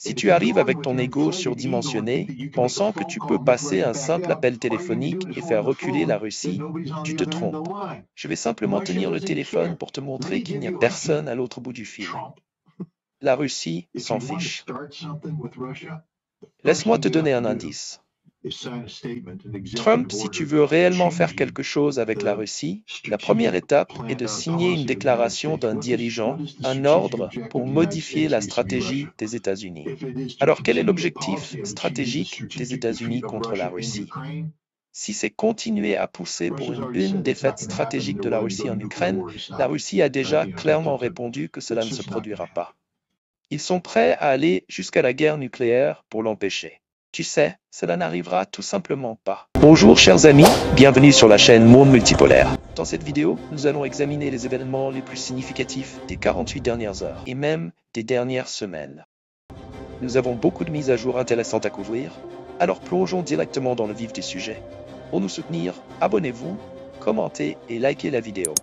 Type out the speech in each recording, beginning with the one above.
Si tu arrives avec ton ego surdimensionné, pensant que tu peux passer un simple appel téléphonique et faire reculer la Russie, tu te trompes. Je vais simplement tenir le téléphone pour te montrer qu'il n'y a personne à l'autre bout du fil. La Russie s'en fiche. Laisse-moi te donner un indice. Trump, si tu veux réellement faire quelque chose avec la Russie, la première étape est de signer une déclaration d'un dirigeant, un ordre pour modifier la stratégie des États-Unis. Alors quel est l'objectif stratégique des États-Unis contre la Russie? Si c'est continuer à pousser pour une défaite stratégique de la Russie en Ukraine, la Russie a déjà clairement répondu que cela ne se produira pas. Ils sont prêts à aller jusqu'à la guerre nucléaire pour l'empêcher. Tu sais, cela n'arrivera tout simplement pas. Bonjour chers amis, bienvenue sur la chaîne Monde Multipolaire. Dans cette vidéo, nous allons examiner les événements les plus significatifs des 48 dernières heures et même des dernières semaines. Nous avons beaucoup de mises à jour intéressantes à couvrir, alors plongeons directement dans le vif du sujet. Pour nous soutenir, abonnez-vous, commentez et likez la vidéo.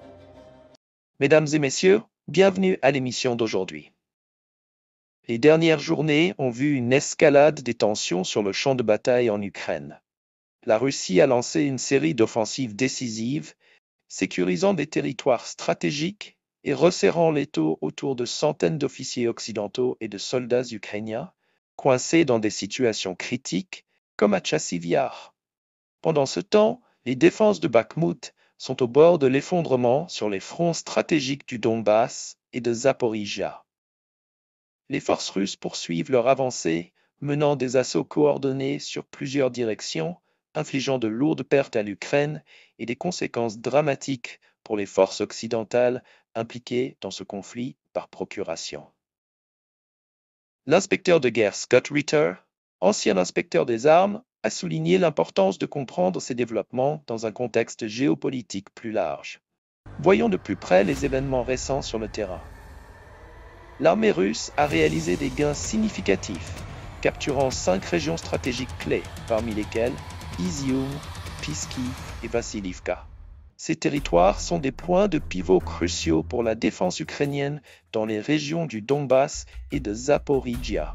Mesdames et messieurs, bienvenue à l'émission d'aujourd'hui. Les dernières journées ont vu une escalade des tensions sur le champ de bataille en Ukraine. La Russie a lancé une série d'offensives décisives, sécurisant des territoires stratégiques et resserrant l'étau autour de centaines d'officiers occidentaux et de soldats ukrainiens, coincés dans des situations critiques, comme à Tchassivyar. Pendant ce temps, les défenses de Bakhmout sont au bord de l'effondrement sur les fronts stratégiques du Donbass et de Zaporizhia. Les forces russes poursuivent leur avancée, menant des assauts coordonnés sur plusieurs directions, infligeant de lourdes pertes à l'Ukraine et des conséquences dramatiques pour les forces occidentales impliquées dans ce conflit par procuration. L'inspecteur de guerre Scott Ritter, ancien inspecteur des armes, a souligné l'importance de comprendre ces développements dans un contexte géopolitique plus large. Voyons de plus près les événements récents sur le terrain. L'armée russe a réalisé des gains significatifs, capturant 5 régions stratégiques clés, parmi lesquelles Izium, Pisky et Vassilivka. Ces territoires sont des points de pivot cruciaux pour la défense ukrainienne dans les régions du Donbass et de Zaporizhia.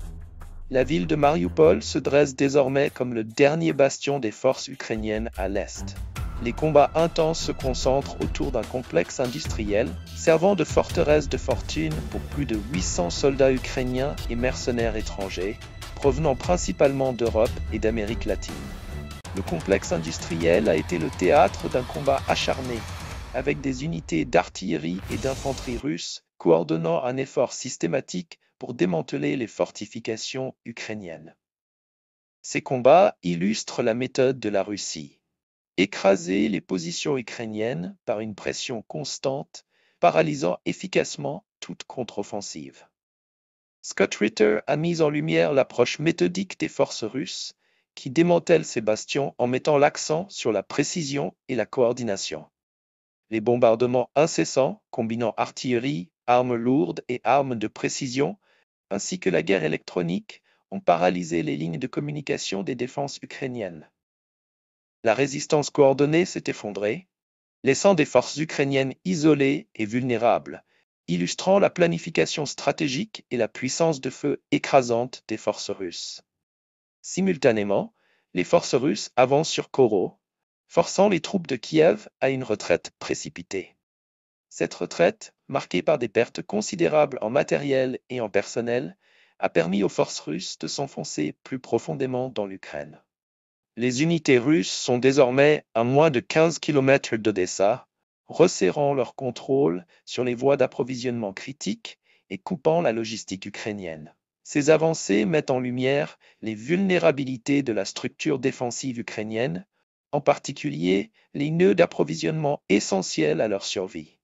La ville de Mariupol se dresse désormais comme le dernier bastion des forces ukrainiennes à l'est. Les combats intenses se concentrent autour d'un complexe industriel servant de forteresse de fortune pour plus de 800 soldats ukrainiens et mercenaires étrangers, provenant principalement d'Europe et d'Amérique latine. Le complexe industriel a été le théâtre d'un combat acharné, avec des unités d'artillerie et d'infanterie russes coordonnant un effort systématique pour démanteler les fortifications ukrainiennes. Ces combats illustrent la méthode de la Russie. Écraser les positions ukrainiennes par une pression constante, paralysant efficacement toute contre-offensive. Scott Ritter a mis en lumière l'approche méthodique des forces russes qui démantèlent ces bastions en mettant l'accent sur la précision et la coordination. Les bombardements incessants, combinant artillerie, armes lourdes et armes de précision, ainsi que la guerre électronique, ont paralysé les lignes de communication des défenses ukrainiennes. La résistance coordonnée s'est effondrée, laissant des forces ukrainiennes isolées et vulnérables, illustrant la planification stratégique et la puissance de feu écrasante des forces russes. Simultanément, les forces russes avancent sur Koro, forçant les troupes de Kiev à une retraite précipitée. Cette retraite, marquée par des pertes considérables en matériel et en personnel, a permis aux forces russes de s'enfoncer plus profondément dans l'Ukraine. Les unités russes sont désormais à moins de 15 km d'Odessa, resserrant leur contrôle sur les voies d'approvisionnement critiques et coupant la logistique ukrainienne. Ces avancées mettent en lumière les vulnérabilités de la structure défensive ukrainienne, en particulier les nœuds d'approvisionnement essentiels à leur survie.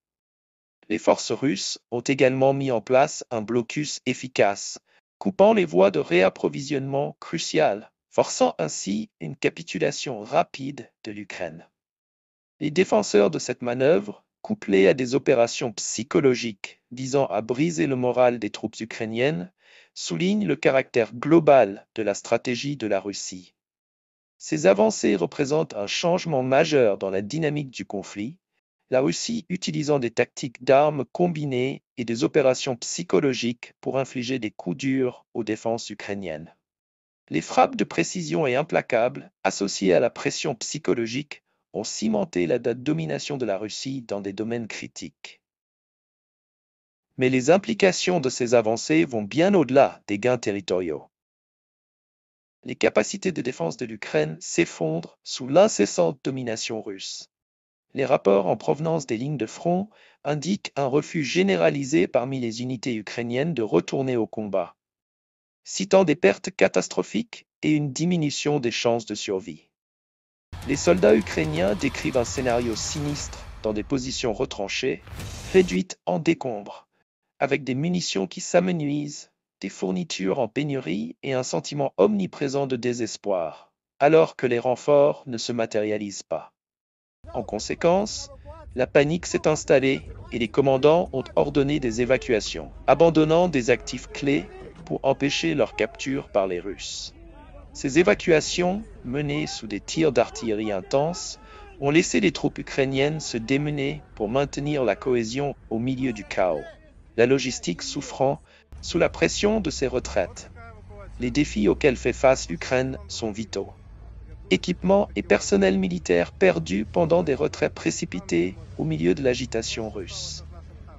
Les forces russes ont également mis en place un blocus efficace, coupant les voies de réapprovisionnement cruciales, forçant ainsi une capitulation rapide de l'Ukraine. Les défenseurs de cette manœuvre, couplés à des opérations psychologiques visant à briser le moral des troupes ukrainiennes, soulignent le caractère global de la stratégie de la Russie. Ces avancées représentent un changement majeur dans la dynamique du conflit, la Russie utilisant des tactiques d'armes combinées et des opérations psychologiques pour infliger des coups durs aux défenses ukrainiennes. Les frappes de précision et implacables, associées à la pression psychologique, ont cimenté la domination de la Russie dans des domaines critiques. Mais les implications de ces avancées vont bien au-delà des gains territoriaux. Les capacités de défense de l'Ukraine s'effondrent sous l'incessante domination russe. Les rapports en provenance des lignes de front indiquent un refus généralisé parmi les unités ukrainiennes de retourner au combat, citant des pertes catastrophiques et une diminution des chances de survie. Les soldats ukrainiens décrivent un scénario sinistre dans des positions retranchées, réduites en décombres, avec des munitions qui s'amenuisent, des fournitures en pénurie et un sentiment omniprésent de désespoir, alors que les renforts ne se matérialisent pas. En conséquence, la panique s'est installée et les commandants ont ordonné des évacuations, abandonnant des actifs clés pour empêcher leur capture par les Russes. Ces évacuations, menées sous des tirs d'artillerie intenses, ont laissé les troupes ukrainiennes se démener pour maintenir la cohésion au milieu du chaos, la logistique souffrant sous la pression de ces retraites. Les défis auxquels fait face l'Ukraine sont vitaux. Équipement et personnel militaire perdus pendant des retraits précipités au milieu de l'agitation russe.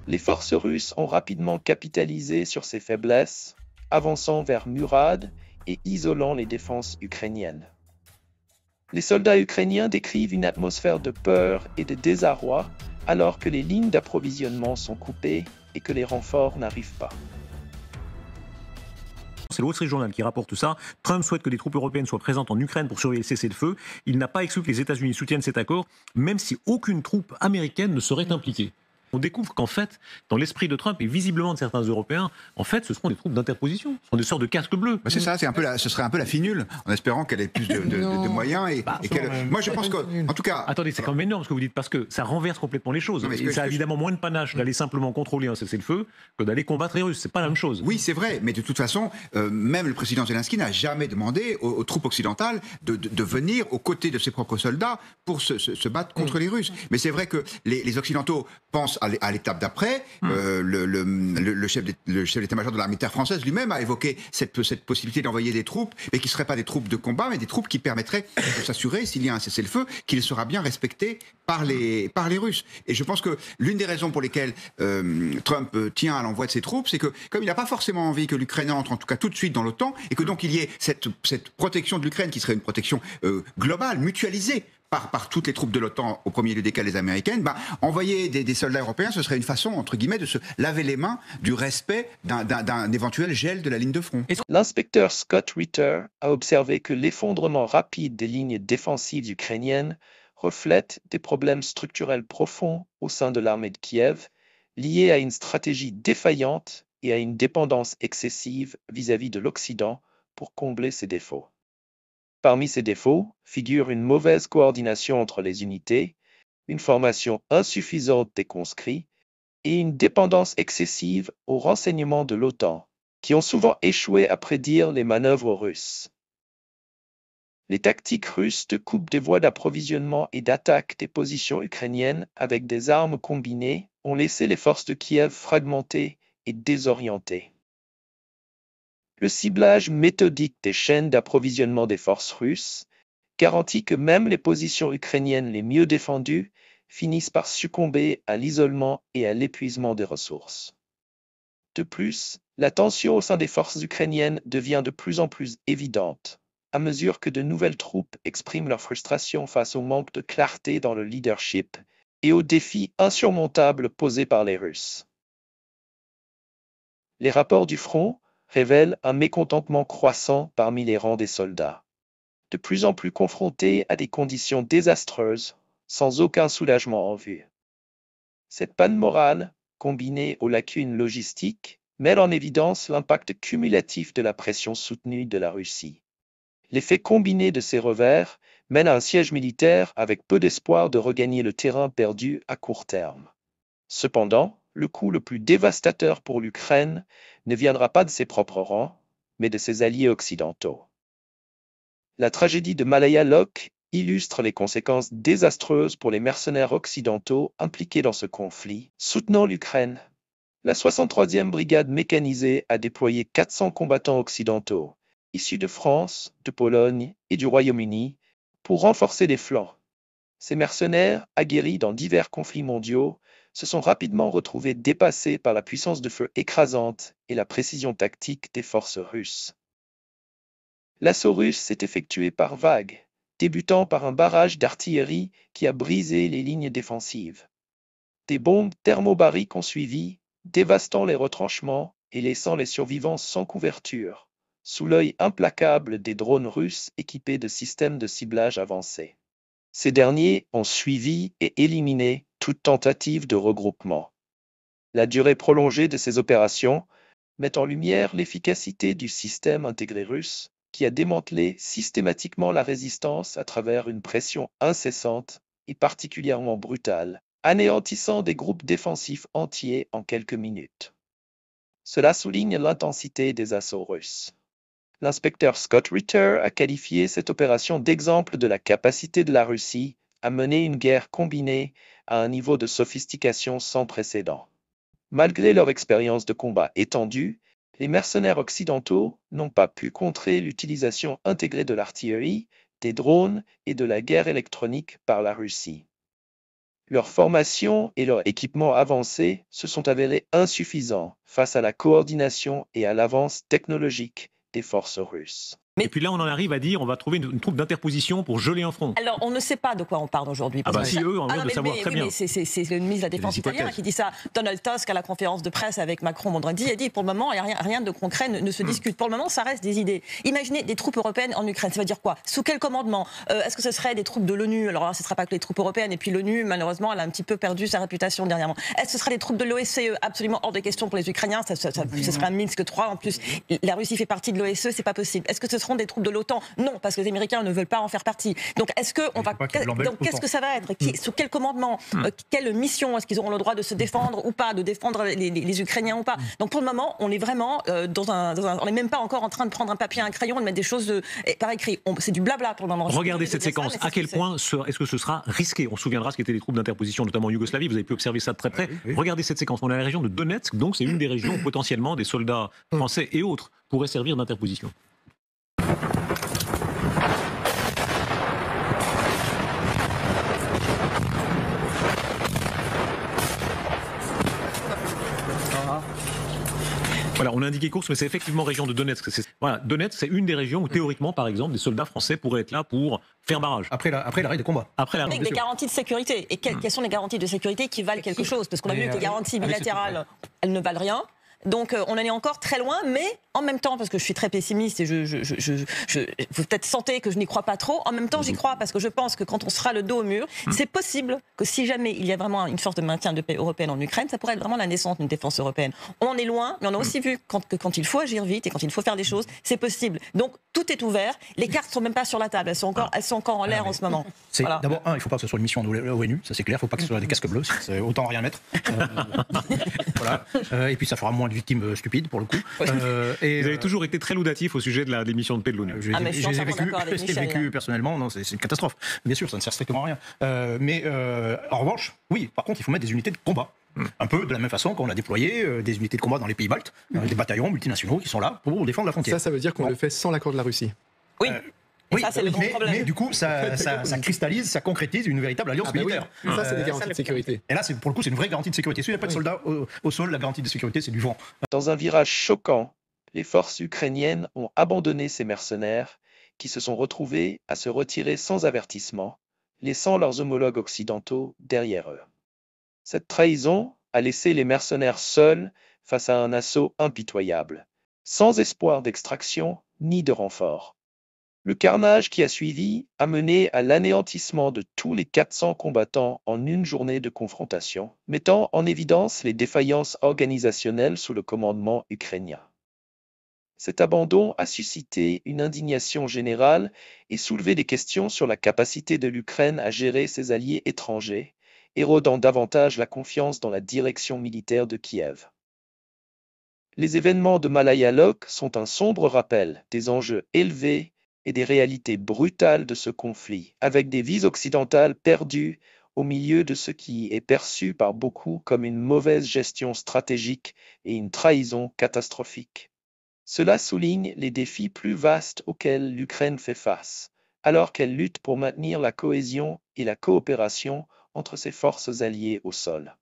Les forces russes ont rapidement capitalisé sur ces faiblesses, avançant vers Murad et isolant les défenses ukrainiennes. Les soldats ukrainiens décrivent une atmosphère de peur et de désarroi alors que les lignes d'approvisionnement sont coupées et que les renforts n'arrivent pas. C'est le Wall Street Journal qui rapporte tout ça. Trump souhaite que des troupes européennes soient présentes en Ukraine pour surveiller le cessez-le-feu. Il n'a pas exclu que les États-Unis soutiennent cet accord, même si aucune troupe américaine ne serait impliquée. On découvre qu'en fait, dans l'esprit de Trump et visiblement de certains Européens, en fait, ce seront des troupes d'interposition. Ce sont des sortes de casques bleus. C'est ça, ce serait un peu la finule, en espérant qu'elle ait plus de moyens. Moi, je pense que, en tout cas... Attendez, c'est quand même énorme ce que vous dites, parce que ça renverse complètement les choses. Et ça a évidemment moins de panache d'aller simplement contrôler un cessez-le-feu que d'aller combattre les Russes. C'est pas la même chose. Oui, c'est vrai, mais de toute façon, même le président Zelensky n'a jamais demandé aux troupes occidentales de venir aux côtés de ses propres soldats pour se battre contre les Russes. Mais c'est vrai que les Occidentaux pensent à l'étape d'après. Le chef d'état-major de l'armée de terre française lui-même a évoqué cette possibilité d'envoyer des troupes, mais qui ne seraient pas des troupes de combat, mais des troupes qui permettraient de s'assurer, s'il y a un cessez-le-feu, qu'il sera bien respecté par les Russes. Et je pense que l'une des raisons pour lesquelles Trump tient à l'envoi de ses troupes, c'est que comme il n'a pas forcément envie que l'Ukraine entre, en tout cas tout de suite dans l'OTAN, et que donc il y ait cette protection de l'Ukraine qui serait une protection globale, mutualisée, par toutes les troupes de l'OTAN, au premier lieu desquelles les Américaines, envoyer des soldats européens, ce serait une façon, entre guillemets, de se laver les mains du respect d'un éventuel gel de la ligne de front. L'inspecteur Scott Ritter a observé que l'effondrement rapide des lignes défensives ukrainiennes reflète des problèmes structurels profonds au sein de l'armée de Kiev, liés à une stratégie défaillante et à une dépendance excessive vis-à-vis de l'Occident pour combler ces défauts. Parmi ces défauts figure une mauvaise coordination entre les unités, une formation insuffisante des conscrits et une dépendance excessive aux renseignements de l'OTAN, qui ont souvent échoué à prédire les manœuvres russes. Les tactiques russes de coupe des voies d'approvisionnement et d'attaque des positions ukrainiennes avec des armes combinées ont laissé les forces de Kiev fragmentées et désorientées. Le ciblage méthodique des chaînes d'approvisionnement des forces russes garantit que même les positions ukrainiennes les mieux défendues finissent par succomber à l'isolement et à l'épuisement des ressources. De plus, la tension au sein des forces ukrainiennes devient de plus en plus évidente, à mesure que de nouvelles troupes expriment leur frustration face au manque de clarté dans le leadership et aux défis insurmontables posés par les Russes. Les rapports du front révèlent un mécontentement croissant parmi les rangs des soldats, de plus en plus confrontés à des conditions désastreuses, sans aucun soulagement en vue. Cette panne morale, combinée aux lacunes logistiques, met en évidence l'impact cumulatif de la pression soutenue de la Russie. L'effet combiné de ces revers mène à un siège militaire avec peu d'espoir de regagner le terrain perdu à court terme. Cependant, le coup le plus dévastateur pour l'Ukraine ne viendra pas de ses propres rangs, mais de ses alliés occidentaux. La tragédie de Malaya Lok illustre les conséquences désastreuses pour les mercenaires occidentaux impliqués dans ce conflit, soutenant l'Ukraine. La 63e brigade mécanisée a déployé 400 combattants occidentaux, issus de France, de Pologne et du Royaume-Uni, pour renforcer les flancs. Ces mercenaires, aguerris dans divers conflits mondiaux, se sont rapidement retrouvés dépassés par la puissance de feu écrasante et la précision tactique des forces russes. L'assaut russe s'est effectué par vagues, débutant par un barrage d'artillerie qui a brisé les lignes défensives. Des bombes thermobariques ont suivi, dévastant les retranchements et laissant les survivants sans couverture, sous l'œil implacable des drones russes équipés de systèmes de ciblage avancés. Ces derniers ont suivi et éliminé toute tentative de regroupement. La durée prolongée de ces opérations met en lumière l'efficacité du système intégré russe, qui a démantelé systématiquement la résistance à travers une pression incessante et particulièrement brutale, anéantissant des groupes défensifs entiers en quelques minutes. Cela souligne l'intensité des assauts russes. L'inspecteur Scott Ritter a qualifié cette opération d'exemple de la capacité de la Russie à mener une guerre combinée à un niveau de sophistication sans précédent. Malgré leur expérience de combat étendue, les mercenaires occidentaux n'ont pas pu contrer l'utilisation intégrée de l'artillerie, des drones et de la guerre électronique par la Russie. Leur formation et leur équipement avancé se sont avérés insuffisants face à la coordination et à l'avance technologique des forces russes. Et puis là, on en arrive à dire on va trouver une troupe d'interposition pour geler un front. Alors, on ne sait pas de quoi on parle aujourd'hui. Ah bah si, eux, on a de savoir très bien. Mais c'est le ministre de la Défense italien qui dit ça. Donald Tusk, à la conférence de presse avec Macron vendredi, a dit pour le moment, il n'y a rien de concret ne se discute. Pour le moment, ça reste des idées. Imaginez des troupes européennes en Ukraine. Ça veut dire quoi? Sous quel commandement? Est-ce que ce serait des troupes de l'ONU? Alors là, ce ne sera pas que les troupes européennes. Et puis l'ONU, malheureusement, elle a un petit peu perdu sa réputation dernièrement. Est-ce que ce sera des troupes de l'OSCE? Absolument hors de question pour les Ukrainiens. Ce serait un Minsk 3. En plus, la Russie fait partie de l'OSCE, c'est pas possible. Est-ce que ce seront des troupes de l'OTAN? Non, parce que les Américains ne veulent pas en faire partie. Donc, est-ce que on va donc qu'est-ce que ça va être? Sous quel commandement? Quelle mission? Est-ce qu'ils auront le droit de se défendre ou pas, de défendre les Ukrainiens ou pas? Donc, pour le moment, on est vraiment on n'est même pas encore en train de prendre un papier et un crayon, de mettre des choses par écrit. C'est du blabla pour le moment. Regardez cette séquence. À quel point est-ce que ce sera risqué? On se souviendra ce qu'étaient les troupes d'interposition, notamment en Yougoslavie. Vous avez pu observer ça de très près. Oui. Regardez cette séquence. On est à la région de Donetsk, donc c'est une des régions où potentiellement des soldats français et autres pourraient servir d'interposition. Voilà, on a indiqué course, mais c'est effectivement région de Donetsk. Voilà, Donetsk, c'est une des régions où théoriquement, par exemple, des soldats français pourraient être là pour faire barrage. Après l'arrêt des combats. Avec des garanties de sécurité. Et quelles sont les garanties de sécurité qui valent quelque chose? Parce qu'on a vu que les garanties bilatérales, elles ne valent rien. Donc on en est encore très loin, mais en même temps, parce que je suis très pessimiste et vous peut-être sentez que je n'y crois pas trop, en même temps j'y crois parce que je pense que quand on sera le dos au mur, c'est possible que si jamais il y a vraiment une force de maintien de paix européenne en Ukraine, ça pourrait être vraiment la naissance d'une défense européenne. On en est loin, mais on a aussi vu que quand il faut agir vite et quand il faut faire des choses, c'est possible. Donc tout est ouvert, les cartes ne sont même pas sur la table, elles sont encore en l'air en ce moment. Voilà. D'abord, il ne faut pas que ce soit une mission de l'ONU, ça c'est clair, il ne faut pas que ce soit des casques bleus, autant rien mettre. Voilà. Et puis ça fera moins de victimes stupides pour le coup. Et vous avez toujours été très laudatif au sujet de des missions de paix de l'ONU. J'ai vécu personnellement, non, c'est une catastrophe. Bien sûr, ça ne sert strictement à rien. Mais en revanche, oui, par contre, il faut mettre des unités de combat. Un peu de la même façon qu'on a déployé des unités de combat dans les pays baltes, des bataillons multinationaux qui sont là pour défendre la frontière. Ça veut dire qu'on le fait sans l'accord de la Russie. Oui. Oui, ça, c'est le grand problème. Mais du coup, ça cristallise, ça concrétise une véritable alliance militaire. Oui. Ça, c'est des garanties de sécurité. Et là, pour le coup, c'est une vraie garantie de sécurité. S'il n'y a pas de soldats au sol, la garantie de sécurité, c'est du vent. Dans un virage choquant, les forces ukrainiennes ont abandonné ces mercenaires qui se sont retrouvés à se retirer sans avertissement, laissant leurs homologues occidentaux derrière eux. Cette trahison a laissé les mercenaires seuls face à un assaut impitoyable, sans espoir d'extraction ni de renfort. Le carnage qui a suivi a mené à l'anéantissement de tous les 400 combattants en une journée de confrontation, mettant en évidence les défaillances organisationnelles sous le commandement ukrainien. Cet abandon a suscité une indignation générale et soulevé des questions sur la capacité de l'Ukraine à gérer ses alliés étrangers, érodant davantage la confiance dans la direction militaire de Kiev. Les événements de Malaya Lok sont un sombre rappel des enjeux élevés et des réalités brutales de ce conflit, avec des vies occidentales perdues au milieu de ce qui est perçu par beaucoup comme une mauvaise gestion stratégique et une trahison catastrophique. Cela souligne les défis plus vastes auxquels l'Ukraine fait face, alors qu'elle lutte pour maintenir la cohésion et la coopération entre ses forces alliées au sol.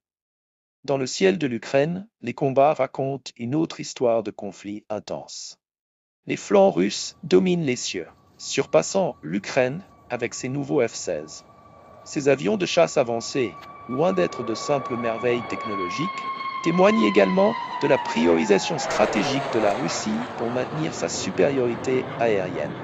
Dans le ciel de l'Ukraine, les combats racontent une autre histoire de conflit intense. Les flancs russes dominent les cieux, surpassant l'Ukraine avec ses nouveaux F-16. Ces avions de chasse avancés, loin d'être de simples merveilles technologiques, témoignent également de la priorisation stratégique de la Russie pour maintenir sa supériorité aérienne.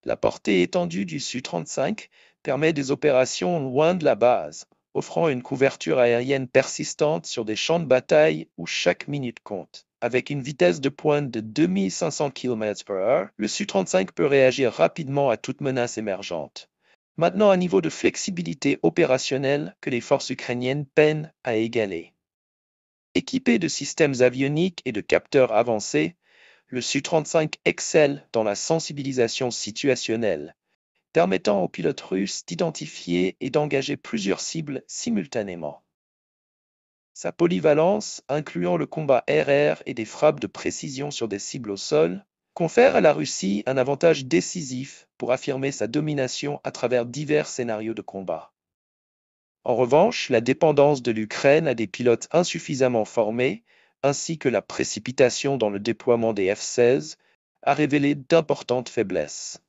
La portée étendue du Su-35 permet des opérations loin de la base, offrant une couverture aérienne persistante sur des champs de bataille où chaque minute compte. Avec une vitesse de pointe de 2500 km/h, le Su-35 peut réagir rapidement à toute menace émergente, maintenant un niveau de flexibilité opérationnelle que les forces ukrainiennes peinent à égaler. Équipé de systèmes avioniques et de capteurs avancés, le Su-35 excelle dans la sensibilisation situationnelle, permettant aux pilotes russes d'identifier et d'engager plusieurs cibles simultanément. Sa polyvalence, incluant le combat air-air et des frappes de précision sur des cibles au sol, confère à la Russie un avantage décisif pour affirmer sa domination à travers divers scénarios de combat. En revanche, la dépendance de l'Ukraine à des pilotes insuffisamment formés, ainsi que la précipitation dans le déploiement des F-16, a révélé d'importantes faiblesses.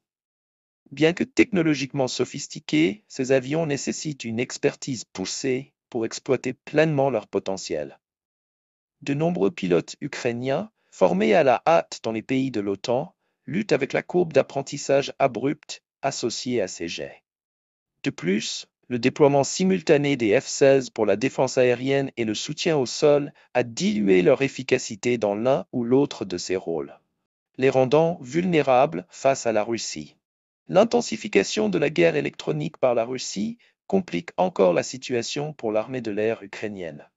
Bien que technologiquement sophistiqués, ces avions nécessitent une expertise poussée pour exploiter pleinement leur potentiel. De nombreux pilotes ukrainiens, formés à la hâte dans les pays de l'OTAN, luttent avec la courbe d'apprentissage abrupte associée à ces jets. De plus, le déploiement simultané des F-16 pour la défense aérienne et le soutien au sol a dilué leur efficacité dans l'un ou l'autre de ces rôles, les rendant vulnérables face à la Russie. L'intensification de la guerre électronique par la Russie complique encore la situation pour l'armée de l'air ukrainienne.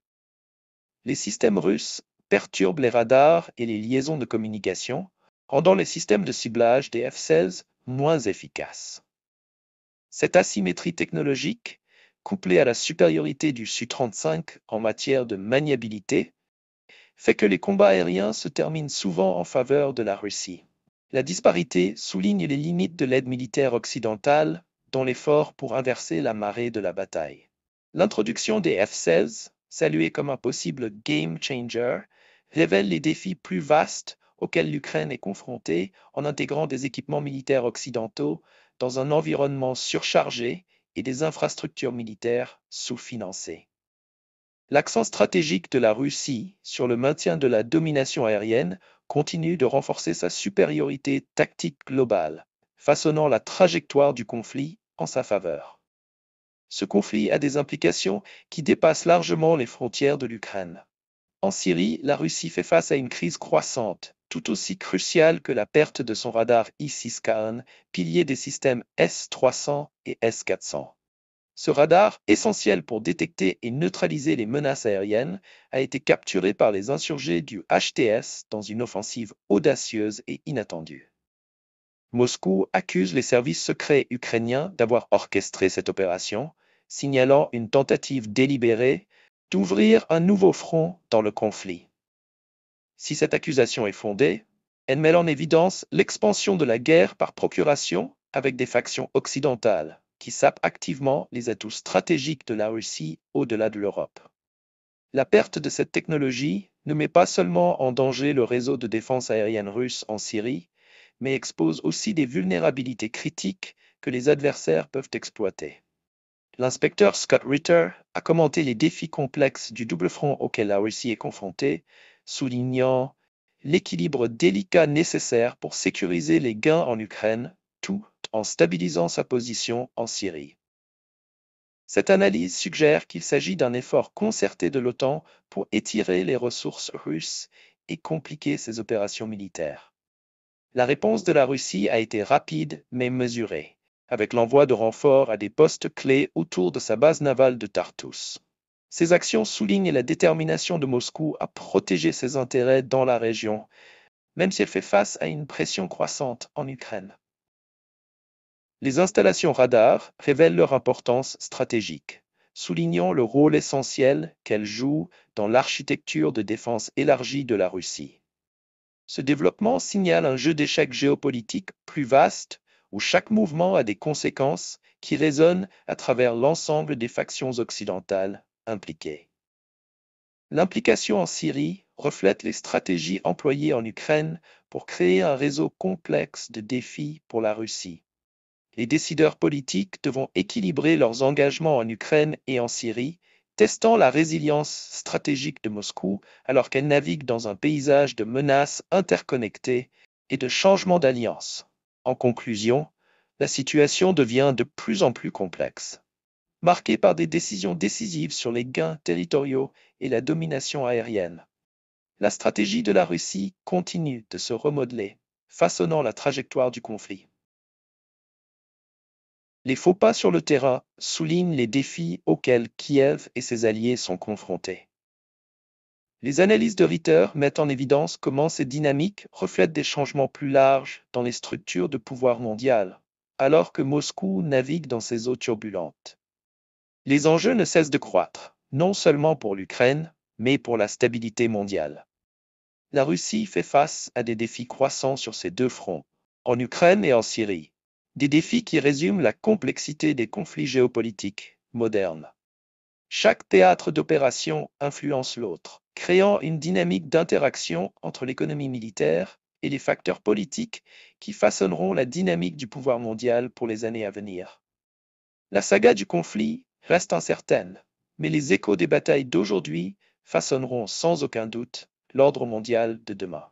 Les systèmes russes perturbent les radars et les liaisons de communication, rendant les systèmes de ciblage des F-16 moins efficaces. Cette asymétrie technologique, couplée à la supériorité du Su-35 en matière de maniabilité, fait que les combats aériens se terminent souvent en faveur de la Russie. La disparité souligne les limites de l'aide militaire occidentale dans l'effort pour inverser la marée de la bataille. L'introduction des F-16, saluée comme un possible game changer, révèle les défis plus vastes auxquels l'Ukraine est confrontée en intégrant des équipements militaires occidentaux dans un environnement surchargé et des infrastructures militaires sous-financées. L'accent stratégique de la Russie sur le maintien de la domination aérienne continue de renforcer sa supériorité tactique globale, façonnant la trajectoire du conflit en sa faveur. Ce conflit a des implications qui dépassent largement les frontières de l'Ukraine. En Syrie, la Russie fait face à une crise croissante, tout aussi cruciale que la perte de son radar I-6K1, pilier des systèmes S-300 et S-400. Ce radar, essentiel pour détecter et neutraliser les menaces aériennes, a été capturé par les insurgés du HTS dans une offensive audacieuse et inattendue. Moscou accuse les services secrets ukrainiens d'avoir orchestré cette opération, signalant une tentative délibérée d'ouvrir un nouveau front dans le conflit. Si cette accusation est fondée, elle met en évidence l'expansion de la guerre par procuration avec des factions occidentales qui sapent activement les atouts stratégiques de la Russie au-delà de l'Europe. La perte de cette technologie ne met pas seulement en danger le réseau de défense aérienne russe en Syrie, mais expose aussi des vulnérabilités critiques que les adversaires peuvent exploiter. L'inspecteur Scott Ritter a commenté les défis complexes du double front auquel la Russie est confrontée, soulignant l'équilibre délicat nécessaire pour sécuriser les gains en Ukraine, tout en stabilisant sa position en Syrie. Cette analyse suggère qu'il s'agit d'un effort concerté de l'OTAN pour étirer les ressources russes et compliquer ses opérations militaires. La réponse de la Russie a été rapide mais mesurée, avec l'envoi de renforts à des postes clés autour de sa base navale de Tartus. Ces actions soulignent la détermination de Moscou à protéger ses intérêts dans la région, même si elle fait face à une pression croissante en Ukraine. Les installations radar révèlent leur importance stratégique, soulignant le rôle essentiel qu'elles jouent dans l'architecture de défense élargie de la Russie. Ce développement signale un jeu d'échecs géopolitique plus vaste, où chaque mouvement a des conséquences qui résonnent à travers l'ensemble des factions occidentales impliquées. L'implication en Syrie reflète les stratégies employées en Ukraine pour créer un réseau complexe de défis pour la Russie. Les décideurs politiques devront équilibrer leurs engagements en Ukraine et en Syrie, testant la résilience stratégique de Moscou alors qu'elle navigue dans un paysage de menaces interconnectées et de changements d'alliance. En conclusion, la situation devient de plus en plus complexe, marquée par des décisions décisives sur les gains territoriaux et la domination aérienne. La stratégie de la Russie continue de se remodeler, façonnant la trajectoire du conflit. Les faux pas sur le terrain soulignent les défis auxquels Kiev et ses alliés sont confrontés. Les analyses de Ritter mettent en évidence comment ces dynamiques reflètent des changements plus larges dans les structures de pouvoir mondial, alors que Moscou navigue dans ces eaux turbulentes. Les enjeux ne cessent de croître, non seulement pour l'Ukraine, mais pour la stabilité mondiale. La Russie fait face à des défis croissants sur ces deux fronts, en Ukraine et en Syrie. Des défis qui résument la complexité des conflits géopolitiques modernes. Chaque théâtre d'opération influence l'autre, créant une dynamique d'interaction entre l'économie militaire et les facteurs politiques qui façonneront la dynamique du pouvoir mondial pour les années à venir. La saga du conflit reste incertaine, mais les échos des batailles d'aujourd'hui façonneront sans aucun doute l'ordre mondial de demain.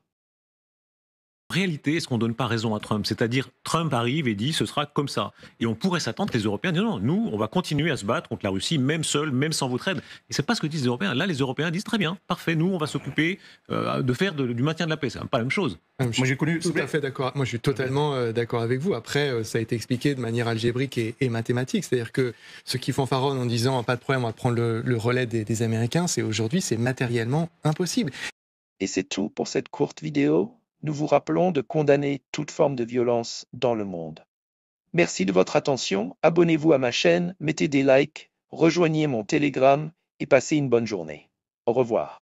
En réalité, est-ce qu'on ne donne pas raison à Trump? C'est-à-dire, Trump arrive et dit ce sera comme ça. Et on pourrait s'attendre que les Européens disent non, nous, on va continuer à se battre contre la Russie, même seul, même sans votre aide. Et c'est pas ce que disent les Européens. Là, les Européens disent très bien, parfait, nous, on va s'occuper de faire du maintien de la paix. C'est pas la même chose. Moi, j'ai connu tout à fait d'accord. Moi, je suis totalement d'accord avec vous. Après, ça a été expliqué de manière algébrique et mathématique. C'est-à-dire que ceux qui fanfaronnent en disant pas de problème, on va prendre le relais des Américains, c'est aujourd'hui, c'est matériellement impossible. Et c'est tout pour cette courte vidéo. Nous vous rappelons de condamner toute forme de violence dans le monde. Merci de votre attention, abonnez-vous à ma chaîne, mettez des likes, rejoignez mon Telegram et passez une bonne journée. Au revoir.